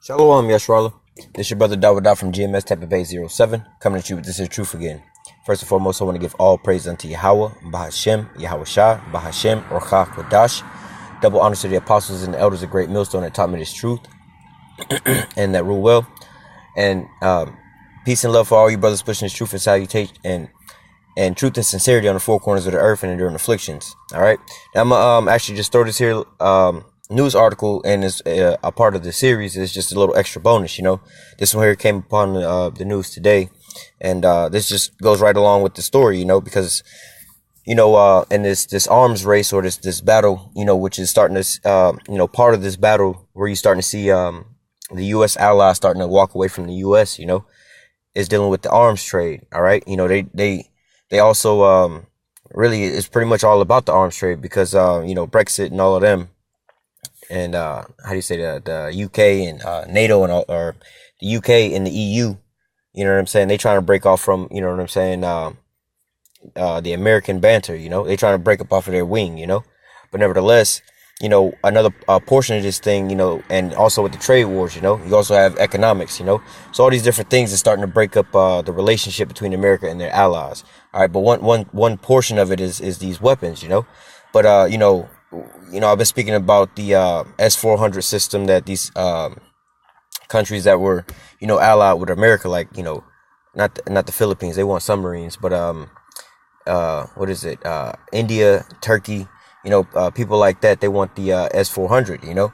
Shalom, Yashrala. This your brother WW3 from GMS Tampa Bay 07, coming at you with This Is Truth again. First and foremost, I want to give all praise unto Yahweh, Bahashem, Yahweh Shah, Bahashem, Orcha Kodash. Double honors to the apostles and the elders of Great Millstone that taught me this truth and that rule well. And peace and love for all you brothers pushing this truth and salutation and truth and sincerity on the four corners of the earth and enduring afflictions. All right. Now I'm gonna actually just throw this here news article, and it's a part of the series. It's just a little extra bonus, This one here came upon the news today, and this just goes right along with the story, because in this arms race, or this battle, which is starting to part of this battle where you're starting to see the U.S. allies starting to walk away from the U.S. Is dealing with the arms trade. All right, they also really, it's pretty much all about the arms trade because Brexit and all of them. And how do you say the UK and NATO and all, or the UK and the EU, you know what I'm saying? They trying to break off from, you know what I'm saying, the American banter, they trying to break up off of their wing, But nevertheless, another portion of this thing, and also with the trade wars, you also have economics, So all these different things are starting to break up the relationship between America and their allies. All right, but one portion of it is these weapons, But I've been speaking about the S-400 system that these countries that were, allied with America, like, not the Philippines, they want submarines, but what is it? India, Turkey, people like that, they want the S-400,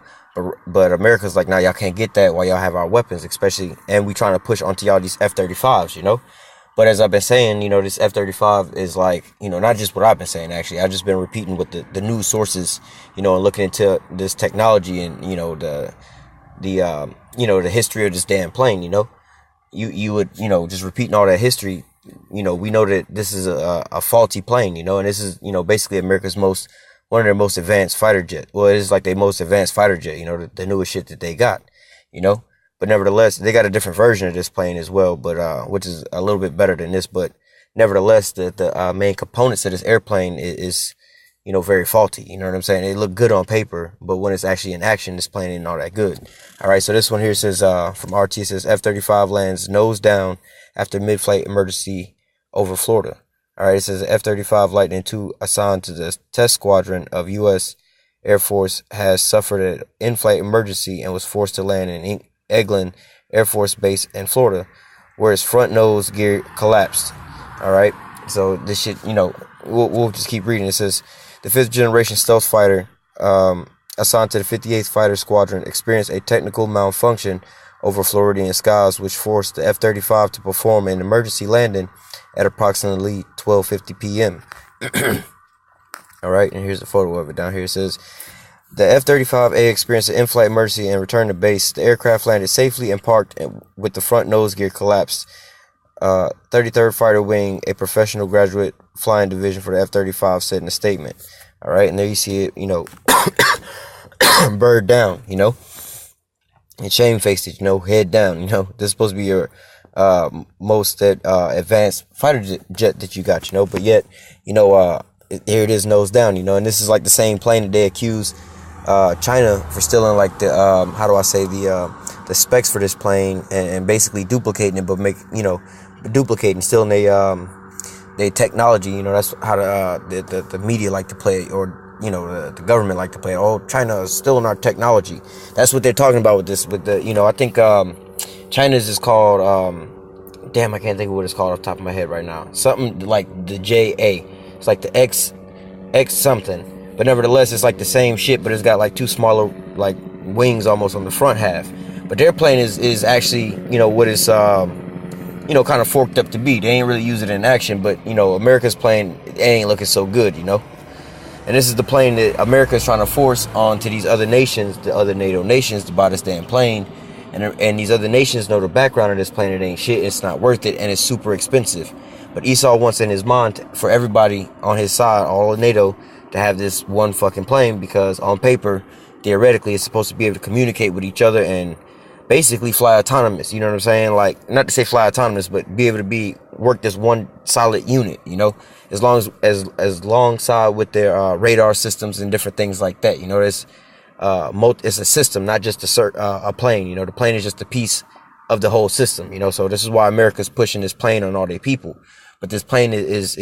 but America's like, nah, y'all can't get that while y'all have our weapons, especially, and we trying to push onto y'all these F-35s, But as I've been saying, this F-35 is like, not just what I've been saying, actually. I've just been repeating what the news sources, and looking into this technology and, the history of this damn plane, You would, just repeating all that history, we know that this is a faulty plane, and this is, basically America's one of their most advanced fighter jet. Well, it is like their most advanced fighter jet, the newest shit that they got, But nevertheless, they got a different version of this plane as well, but which is a little bit better than this. But nevertheless, the main components of this airplane is very faulty. You know what I'm saying? They look good on paper, but when it's actually in action, this plane ain't all that good. All right, so this one here says from RT, it says F-35 lands nose down after mid-flight emergency over Florida. All right, it says F-35 Lightning II assigned to the test squadron of U.S. Air Force has suffered an in-flight emergency and was forced to land in Eglin Air Force Base in Florida, where its front nose gear collapsed. All right, so this shit, we'll just keep reading. It says the 5th generation stealth fighter assigned to the 58th Fighter Squadron experienced a technical malfunction over Floridian skies, which forced the F-35 to perform an emergency landing at approximately 12:50 p.m. All right, and here's a photo of it down here. It says the F-35A experienced an in-flight emergency and returned to base. The aircraft landed safely and parked with the front nose gear collapsed. 33rd Fighter Wing, a professional graduate flying division for the F-35, said in a statement. All right, and there you see it, bird down, and shame-faced it, head down, This is supposed to be your most advanced fighter jet that you got, but yet, here it is nose down, and this is like the same plane that they accused China for stealing, like the the specs for this plane and basically duplicating it, but duplicating, stealing their technology. That's how the media like to play it, or the government like to play it. Oh, China is stealing our technology. That's what they're talking about with this. With the I think China's is called damn, I can't think of what it's called off the top of my head right now. Something like the JA. It's like the X something. But nevertheless, it's like the same shit, but it's got like two smaller like wings almost on the front half. But their plane is actually, what it's kind of forked up to be. They ain't really use it in action, but America's plane, it ain't looking so good, And this is the plane that America is trying to force onto these other nations, the other NATO nations, to buy this damn plane. And these other nations know the background of this plane. It ain't shit. It's not worth it, and it's super expensive. But Esau wants in his mind for everybody on his side, all of NATO, to have this one fucking plane, because on paper, theoretically, it's supposed to be able to communicate with each other and basically fly autonomous. You know what I'm saying? Like, not to say fly autonomous, but be able to work this one solid unit, as alongside with their radar systems and different things like that. There's it's a system, not just a plane. The plane is just a piece of the whole system. So this is why America's pushing this plane on all their people. But this plane is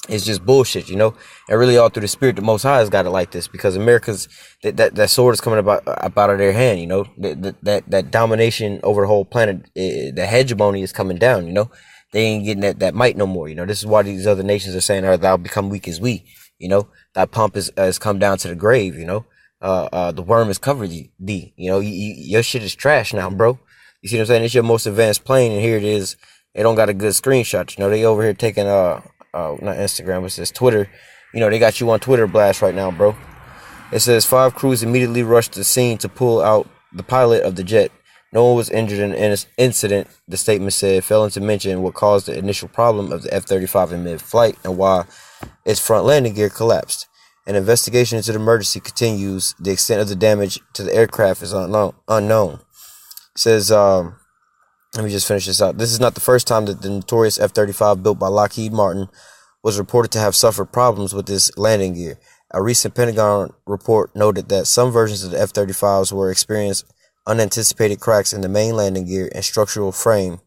it's just bullshit, and really all through the spirit, the Most High has got it like this, because America's that sword is coming about of their hand, that domination over the whole planet, the hegemony is coming down, they ain't getting that might no more, this is why these other nations are saying, thou become weak as we, that pump has come down to the grave, the worm has covered thee, your shit is trash now, bro. You see what I'm saying? It's your most advanced plane, and here it is. They don't got a good screenshot, they over here taking not Instagram, it says Twitter. They got you on Twitter blast right now, bro. It says 5 crews immediately rushed the scene to pull out the pilot of the jet. No one was injured in the incident, the statement said, failing to mention what caused the initial problem of the F-35 in mid-flight and why its front landing gear collapsed. An investigation into the emergency continues. The extent of the damage to the aircraft is unknown. It says, let me just finish this out. This is not the first time that the notorious F-35 built by Lockheed Martin was reported to have suffered problems with this landing gear. A recent Pentagon report noted that some versions of the F-35s were experiencing unanticipated cracks in the main landing gear and structural frame.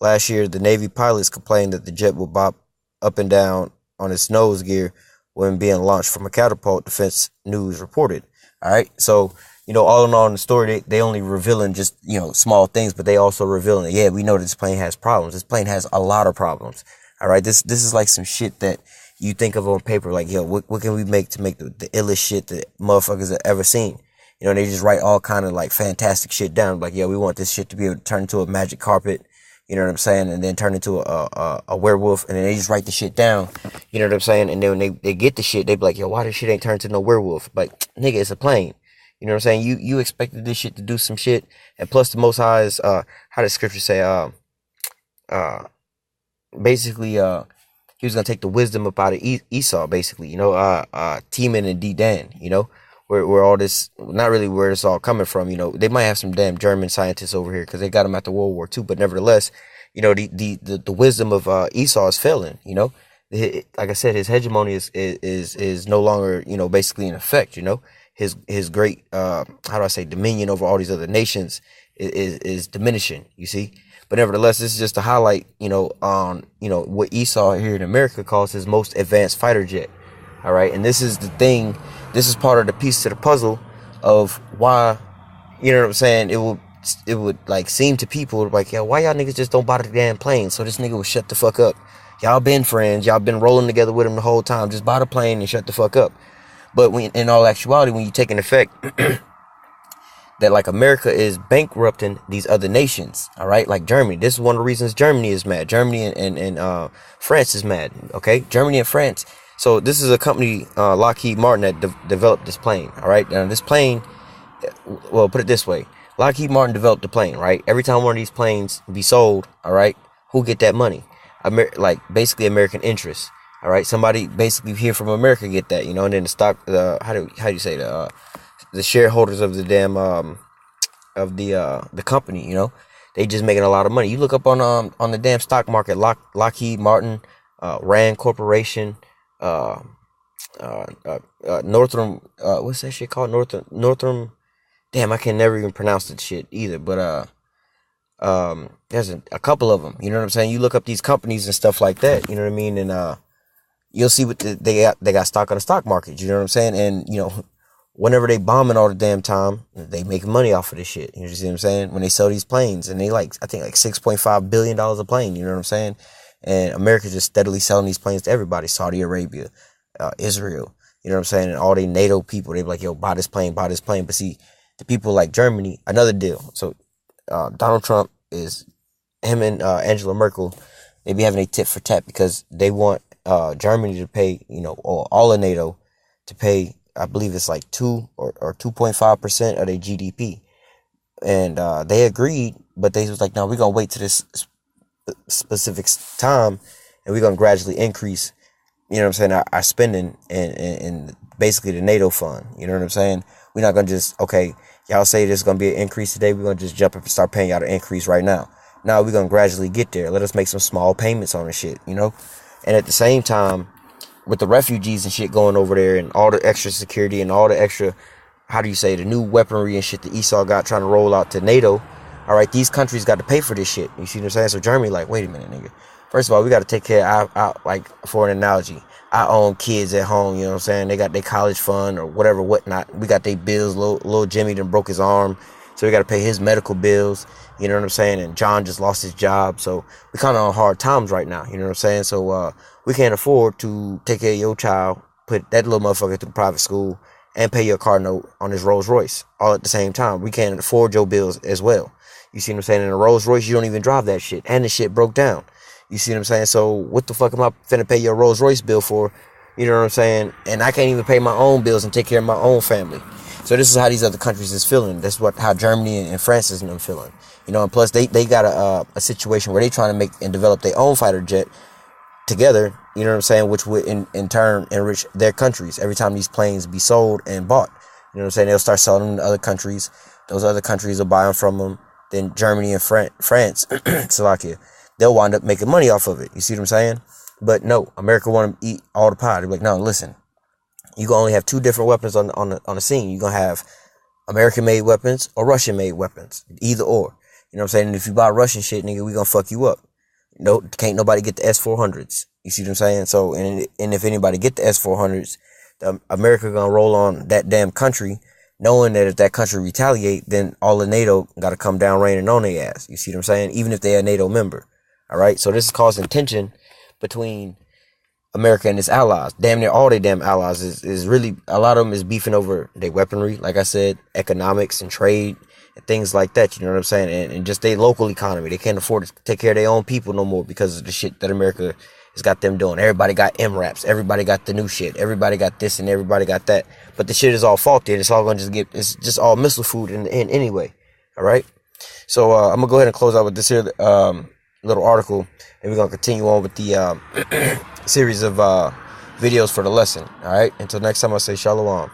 Last year, the Navy pilots complained that the jet would bop up and down on its nose gear when being launched from a catapult, Defense News reported. All right, so all in all in the story, they only revealing just, small things, but they also revealing that, yeah, we know this plane has problems. This plane has a lot of problems. All right. This is like some shit that you think of on paper. Like, yo, what can we make to make the illest shit that motherfuckers have ever seen? They just write all kind of like fantastic shit down. Like, yeah, we want this shit to be able to turn into a magic carpet. You know what I'm saying? And then turn into a werewolf. And then they just write the shit down. You know what I'm saying? And then when they get the shit, they be like, yo, why this shit ain't turned to no werewolf? Like, nigga, it's a plane. You know what I'm saying? You expected this shit to do some shit. And plus the Most High is, how does scripture say, basically, he was going to take the wisdom up out of Esau, basically, Teman and Dedan, where all this, not really where it's all coming from, they might have some damn German scientists over here because they got them after World War II, but nevertheless, the wisdom of Esau is failing, like I said, his hegemony is no longer, basically in effect, his great, dominion over all these other nations is diminishing, you see. But nevertheless, this is just to highlight, on, what Esau here in America calls his most advanced fighter jet. All right. And this is the thing. This is part of the piece to the puzzle of why, you know what I'm saying? It would like seem to people like, yeah, why y'all niggas just don't buy the damn plane? So this nigga would shut the fuck up. Y'all been friends. Y'all been rolling together with him the whole time. Just buy the plane and shut the fuck up. But in all actuality, when you take an effect that like America is bankrupting these other nations, all right, like Germany. This is one of the reasons Germany is mad. Germany and France is mad. Okay, Germany and France. So this is a company, Lockheed Martin, that developed this plane. All right, now this plane, well, put it this way: Lockheed Martin developed the plane. Right, every time one of these planes be sold, all right, who get that money? Like basically American interests. All right, somebody basically here from America get that, and then the stock, how do you say the shareholders of the damn of the company, they just making a lot of money. You look up on the damn stock market, Lockheed Martin, Rand Corporation, Northrum, what's that shit called? Northrum. Damn, I can never even pronounce that shit either. But there's a couple of them. You know what I'm saying? You look up these companies and stuff like that. You know what I mean? And you'll see what they got stock on the stock market. You know what I'm saying? And whenever they bombing all the damn time, they make money off of this shit. You see what I'm saying? When they sell these planes, and they I think $6.5 billion a plane. You know what I'm saying? And America's just steadily selling these planes to everybody. Saudi Arabia, Israel. You know what I'm saying? And all they NATO people, they be like, yo, buy this plane. But see, the people like Germany, another deal. So Donald Trump him and Angela Merkel, they be having a tit for tat because they want Germany to pay, all of NATO to pay, I believe it's like 2 or 2.5% of their GDP. And they agreed, but they was like, no, we're going to wait to this specific time, and we're going to gradually increase, our spending and basically the NATO fund. You know what I'm saying? We're not going to just, okay, y'all say there's going to be an increase today. We're going to just jump up and start paying y'all the increase right now. Now we're going to gradually get there. Let us make some small payments on the shit, And at the same time, with the refugees and shit going over there and all the extra security and all the extra how do you say, the new weaponry and shit that Esau got trying to roll out to NATO. All right, these countries got to pay for this shit. You see what I'm saying? So Germany, like, wait a minute, nigga. First of all, we got to take care of our, like, for an analogy, our own kids at home. You know what I'm saying? They got their college fund or whatever, whatnot. We got their bills. Little Jimmy done broke his arm, so we got to pay his medical bills. You know what I'm saying? And John just lost his job, so we kind of on hard times right now. You know what I'm saying? So we can't afford to take care of your child, put that little motherfucker through private school, and pay your car note on his Rolls Royce all at the same time. We can't afford your bills as well. You see what I'm saying? In a Rolls Royce, you don't even drive that shit. And the shit broke down. You see what I'm saying? So what the fuck am I finna pay your Rolls Royce bill for? You know what I'm saying? And I can't even pay my own bills and take care of my own family. So this is how these other countries is feeling. That's how Germany and France is feeling. You know, and plus they got a situation where they trying to make and develop their own fighter jet together. You know what I'm saying? Which would in turn enrich their countries every time these planes be sold and bought. You know what I'm saying? They'll start selling them to other countries. Those other countries will buy them from them. Then Germany and France, Slovakia, they'll wind up making money off of it. You see what I'm saying? But no, America want to eat all the pie. They're like, no, listen, you can only have two different weapons on the scene. You're gonna have American-made weapons or Russian-made weapons, either or. You know what I'm saying? And if you buy Russian shit, nigga, we gonna fuck you up. No, can't nobody get the S-400s. You see what I'm saying? So, and if anybody get the S-400s, America gonna roll on that damn country, knowing that if that country retaliate, then all of NATO got to come down raining on their ass. You see what I'm saying? Even if they're a NATO member. All right. So this is causing tension between America and its allies. Damn near all their damn allies is really, a lot of them is beefing over their weaponry. Like I said, economics and trade and things like that. You know what I'm saying? And just their local economy. They can't afford to take care of their own people no more because of the shit that America has got them doing. Everybody got MRAPs. Everybody got the new shit. Everybody got this and everybody got that. But the shit is all faulty. And it's all going to it's just all missile food in the end anyway. All right. So I'm going to go ahead and close out with this here little article. And we're going to continue on with the series of videos for the lesson. All right. Until next time, I'll say shalom.